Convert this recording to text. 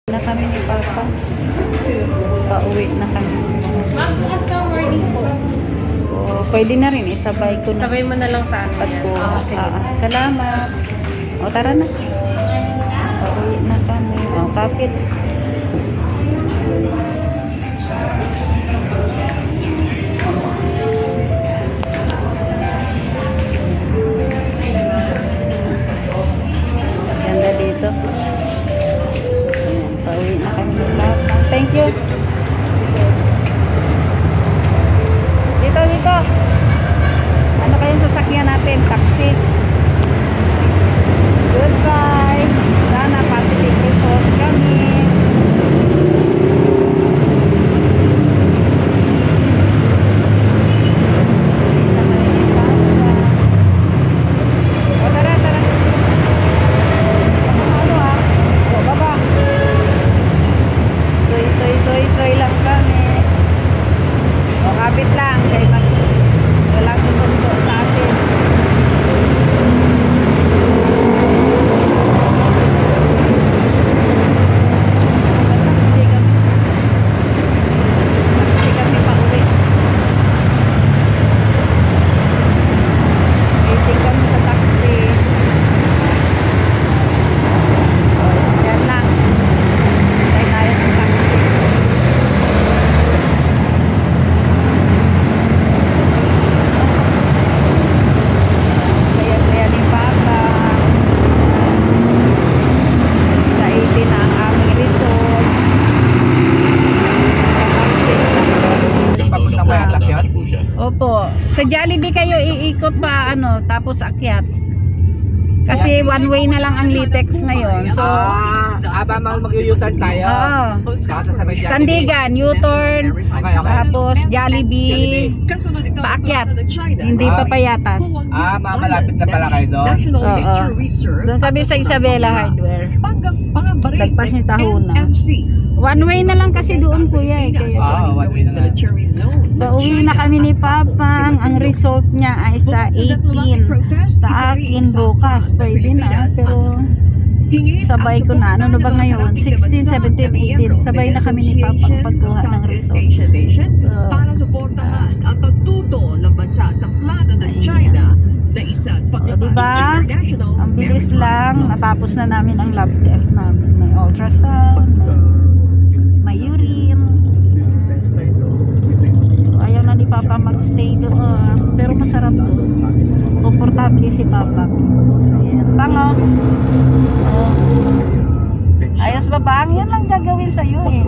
Na kami ni Papa. Pauwi na kami. Ma'am, bukas na morning po. O, pwede na rin. Isabay ko na. Sabay mo na lang sa ano yan. Salamat. O, tara na. Pauwi na kami. O, kapit. Ganda dito. Ayan, pauwi na kami ng lahat. Thank you. Dito, dito. Ano kayong sasakyan natin? Taxi. Goodbye. Sana Pacific Resort kami. O, tara, tara. Ano ha? O, baba. Toy lang kami. O, kapit lang. Kaya wala susundo sa atin. Taxi kami pa uwi. Waiting kami sa taxi. O, yan lang. Hintay tayo ng taxi. Kaya ni Papa. Sa 18 na ang aming resort. Papunta mo yung akyat? Opo. Sa Jollibee kayo iikot pa ano, tapos akyat. Kasi one way na lang ang Litex ngayon. So, Aba mag-u-turn tayo. oo. Kasasabay dyan. Sandigan, U-turn. Okay. Tapos Jollibee. Paakyat. Hindi pa payatas. Malapit na pala kayo doon. Oo. Doon kami sa Isabela Hardware. Lagpas ni Tahuna. One way na lang kasi doon kuya eh. Kaya One way na lang. pauwi na kami ni Papa. Ang result niya ay sa 18. Sa akin bukas. Pwede na. Pero sabay ko na. Ano ba ngayon? 16, 17, 18. Sabay na kami ni Papa ang pagkuha ng result. Para suportahan ang pagtuto ng bansa sa plano ng China na isang Diba? Ang bilis lang. Natapos na namin ang lab test namin. May ultrasound. May urine. So ayaw na ni Papa magstay doon. Pero masarap doon. Komportable si Papa. Ayan. Tango. Ayos ba bang? Yun lang gagawin sa'yo eh.